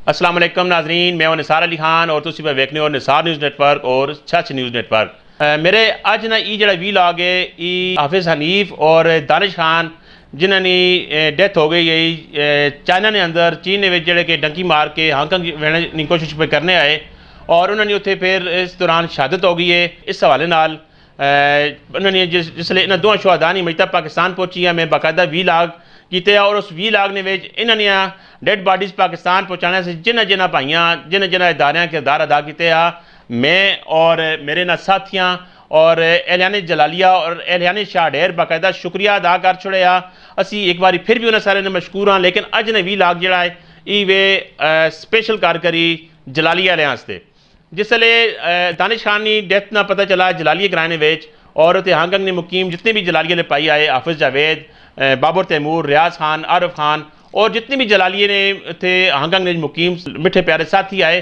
अस्सलाम वालेकुम नाजरीन, मैं हूं निसार अली खान और तुम वेखने हो निसार न्यूज़ नेटवर्क और सच न्यूज़ नेटवर्क। मेरे अज ना ये जड़ा वीलॉग है ये हाफिज़ हनीफ और दानिश खान जिन्होंने डेथ हो गई है चाइना ने अंदर चीन ने जड़े के डंकी मार के हांगकांग वेने की कोशिश पे करने आए और उन्होंने उत्थे फिर इस दौरान शहादत हो गई है। इस हवाले नाल उन्होंने जिसले इन्होंने दोवें शहादा नहीं मजता पाकिस्तान पहुंची है मैं बाकायदा वीलॉग किए और उस वीलॉग ने इन्होंने डेड बॉडीज़ पाकिस्तान पहुँचाने से जिन्हें जिन्हें भाइयों जिन्हें इदारे किरदार अदा किए मैं और मेरे ना साथियाँ और एहलियान जलालिया और एहलियान शाहडेर बाकायदा शुक्रिया अदा कर छड़िया। असी एक बार फिर भी उन्हें सारे ने मशकूर हाँ, लेकिन अज ने वीलॉग जड़ा है ये वे स्पेशल कार करी जलालिया वाले वास्ते जिसले दानिश खान की डेथ ना पता चला जलालिया घराने वेच और उत्थे हांगकांग ने मुकीम जितने भी जलालिया ने पाई आए हाफिज़ जावेद, बाबर तैमूर, रियाज खान, आरिफ खान और जितने भी जलालिए ने थे हांगकांग ने मुकीम मिठे प्यारे साथी आए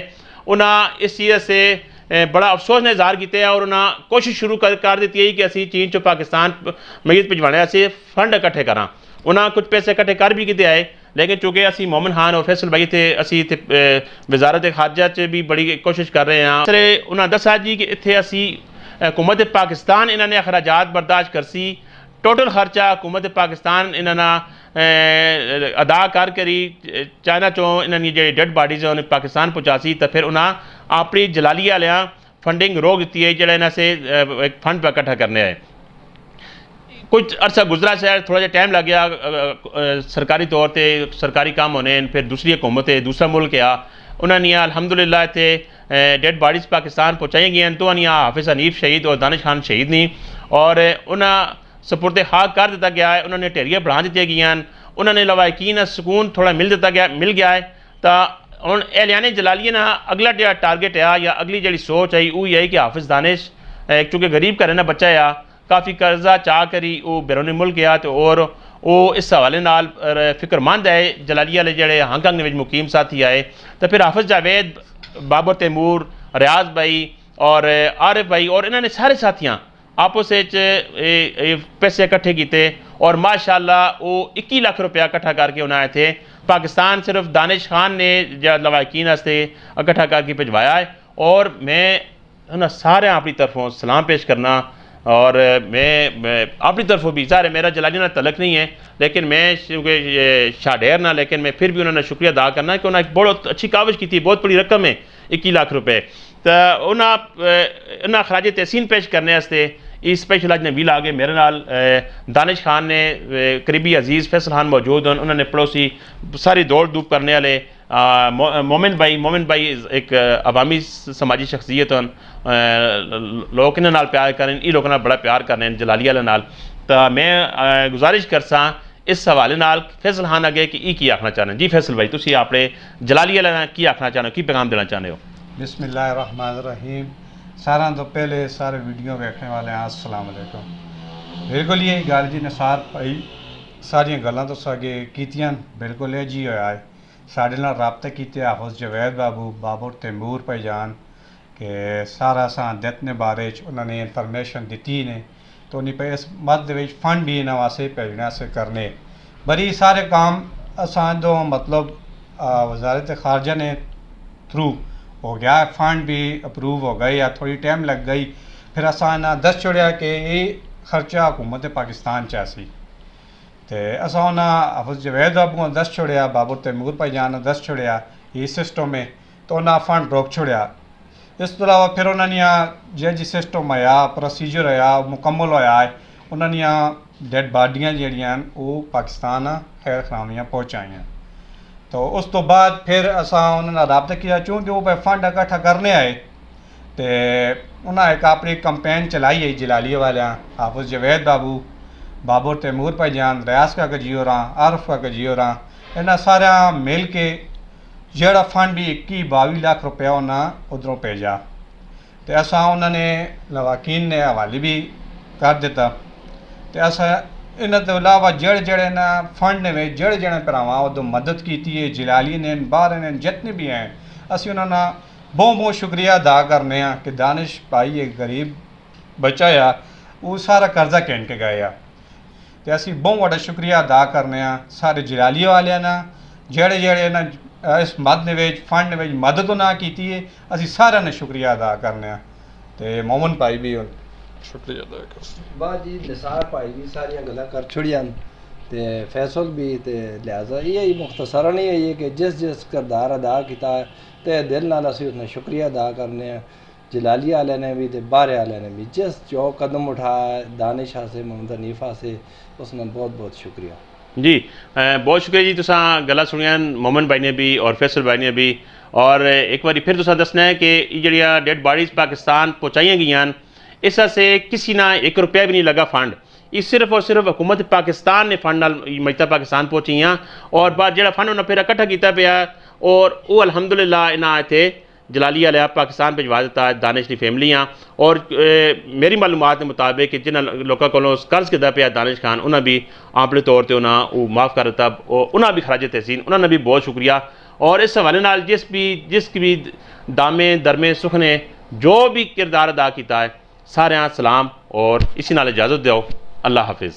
उन्हें इस चीज़ से बड़ा अफसोस ने इजहार किया और उन्हें कोशिश शुरू कर दी है कि असी चीन चो पाकिस्तान मयत भिजवाने असी फंड इकट्ठे करा। उन्हें कुछ पैसे इकट्ठे कर भी किए आए लेकिन चूँकि असी मोमिन खान और फैसल भाई थे असी वजारत खारजा च भी बड़ी कोशिश कर रहे हैं। सर उन्हें दसा जी कि इतने असी हुकूमत पाकिस्तान इन्होंने अखराजात बर्दाश्त करसी टोटल खर्चा हुकूमत पाकिस्तान इन्होंने अदा कर करी चाइना चो इन्होंने जो डेड बॉडीज़ उन्हें पाकिस्तान पहुँचासी तो फिर उन्हें अपनी जलाली वालिया फंडिंग रोक दी है जो इन्हें से एक फंड इकट्ठा करने आए। कुछ अरसा गुजरा शायद थोड़ा जहा टाइम लग गया सरकारी तौर पर सरकारी काम होने फिर दूसरी हुकूमत दूसरा मुल्क आ उन्होंने अल्हम्दुलिल्लाह इतने डेड बॉडीज़ पाकिस्तान पहुँचाई गई तो हाफिज़ हनीफ शहीद और दानिश खान शहीद नहीं और उन्हें सपुर्द खाक कर दिता गया है। उन्होंने ढेरियाँ बढ़ा दी गई उन्होंने लवाकिन सुकून थोड़ा मिल गया है तो हम एहलियान जलालिया ना अगला जो टारगेट है या अगली जी सोच आई वो है कि हाफिज़ दानिश चूँकि गरीब घर ना बच्चा आ काफ़ी कर्जा चाह करी वो बैरून मुल्क आ तो और वो इस हवाले नाल फिक्रमंद है जलालिया वाले जड़े हांगकांग में मुकीम साथी आए तो फिर हाफिज़ जावेद, बाबर तैमूर, रियाज भाई और आरिफ भाई और इन्होंने सारे साथियाँ आपस पैसे इकट्ठे किए और माशाल्लाह वो 21 लाख रुपया इकट्ठा करके उन्हें आए थे पाकिस्तान। सिर्फ दानिश खान ने लवाकिन वास्ते इकट्ठा करके भिजवाया है और मैं उन्हें सारे अपनी तरफों सलाम पेश करना और मैं अपनी तरफों भी सारे मेरा जलाली ना तलक नहीं है लेकिन मैं क्योंकि शाहडेर ना लेकिन मैं फिर भी उन्होंने शुक्रिया अदा करना कि उन्हें बहुत अच्छी काविश की थी। बहुत बड़ी रकम है 21 लाख रुपये तो उन्हें खराज तहसीन पेश करने वास्ते इस स्पेशल अज ने वील आ गए मेरे नाल दानिश खान ने करीबी अजीज़ फैसल खान मौजूद हैं उन्होंने पड़ोसी सारी दौड़ धूप करने वाले मोमिन भाई एक अवामी समाजी शख्सियत लोग इन्होंने नाल प्यार करें इन लोगों बड़ा प्यार करने जलालिया नाल तो मैं गुजारिश करसा इस हवाले नाल फैसल खान अगे कि की आखना चाहते जी फैसल भाई तुम अपने जलालिया की आखना चाहते हो की पैगाम देना चाहते हो। बिस्मिल्लाहिर्रहमानिर्रहीम। सारा तो पहले सारे वीडियो देखने वाले हैं अस्सलाम वालेकुम। बिल्कुल ये गल जी निसार भाई सारिया गल्लां तो अगे कीतियां बिल्कुल ये जी होया है साढ़े नाल राबते किए हाफिज़ जावेद बाबू, बाबर तैमूर भाईजान के सारा असा डेथ ने बारे उन्होंने इनफॉर्मेशन दी ने तो उन्हें पे इस मद फंड भी इन्होंने वास्ते भेजने से करने बड़ी सारे काम असा जो मतलब वजारत खारजा ने थ्रू हो गया फंड भी अप्रूव हो गए या थोड़ी टाइम लग गई फिर असा ना दस छोड़िया कि ये खर्चा हुकूमत पाकिस्तान चासी तो असा उन्हें हाफिज़ जावेद बाबू दस छोड़िया, बाबर तैमूर भाईजान दस छोड़िया ये सिस्टम में तो उन्हें फंड रोक छोड़िया। इस तो अलावा फिर उन्होंने जो जी सिस्टम आया प्रोसीजर आया मुकम्मल होया है उन्होंने डेड बाडियाँ जड़ियाँ वो पाकिस्तान खैर खरामियाँ पहुँचाई तो उस तो बाद फिर असा उन्होंने रबता किया चूँकि वो फंड इकट्ठा करने आए तो उन्हें एक अपनी कंपेन चलाई है जलालिया वाले हाफिज़ जावेद बाबू, बाबर तैमूर भाईजान, रियाज का गजी रहा, आरिफ का गजी रहा इन्हें सारा मिल के जोड़ा फंड भी 21-22 लाख रुपया उन्हें उधरों भेजा तो असा उन्होंने लवाकिन ने हवाले भी कर दिता तो असा इन तो अलावा जड़े जड़े ना फंड ने जड़े जड़े भरावां उदों मदद की है जलाली ने बाहर ने जितने भी हैं असी उन्होंने बहुत शुक्रिया अदा करने कि दानिश भाई एक गरीब बच्चा आ वो सारा कर्जा कहन के गए तो असी बहुत बड़ा शुक्रिया अदा करने सारे जलाली वाले ना जेड़े जेड़े ना ਇਸ ਮਦ ਦੇ ਵਿੱਚ ਫੰਡ ਦੇ ਵਿੱਚ ਮਦਦ ਉਹਨਾਂ ਕੀਤੀ ਹੈ, ਅਸੀਂ ਸਾਰਿਆਂ ਨੇ ਸ਼ੁਕਰੀਆ ਅਦਾ ਕਰਨੇ ਆ। ਤੇ ਮੋਮਨ ਭਾਈ ਵੀ ਹੁਣ ਸ਼ੁਕਰੀਆ ਅਦਾ ਕਰ। ਬਾਅਦ ਜੀ ਨਿਸਾਰ ਭਾਈ ਵੀ ਸਾਰੀਆਂ ਗੱਲਾਂ ਕਰ ਛੁੜੀਆਂ ਤੇ फैसल भी ते लिहाजा यही मुख्तसरन ही है कि जिस किरदार अदा किया ते दिल नाल असीं उसने शुक्रिया अदा करने जलालिया वाले ने भी ते बाहरे वाले ने भी जिस जो कदम उठाया दानिश से मोहम्मद हनीफा से उसने बहुत बहुत शुक्रिया जी। बहुत शुक्रिया जी, तुसां गल्लां सुनियां मोमन भाई ने भी और फैसल भाई ने भी। और एक बार फिर तुसां दसना है कि ये डेड बॉडीज़ पाकिस्तान पहुँचाई गई, इस से किसी ना 1 रुपया भी नहीं लगा फंड, ये सिर्फ और सिर्फ हुकूमत पाकिस्तान ने फंड नाल मजता पाकिस्तान पहुँची। और बाद जो फंड उन्हें फिर इकट्ठा किया पिया और वो अलहमदुलिल्लाह इन्हें इतने जलालिया लिया पाकिस्तान भिजवा दिता दानिश की फैमिलियाँ। और मेरी मालूमात के मुताबिक कि जिन्होंने लोगों को कर्ज किया पिया दानिश खान, उन्हें भी आमले तौर पर उन्हें माफ़ कर दिता, उन्हें भी खराज तहसीन, उन्होंने भी बहुत शुक्रिया। और इस हवाले नाल जिस भी दामे दरमे सुख ने जो भी किरदार अदा किया है, सारे सलाम और इसी नाल इजाज़त दो। अल्लाह हाफिज़।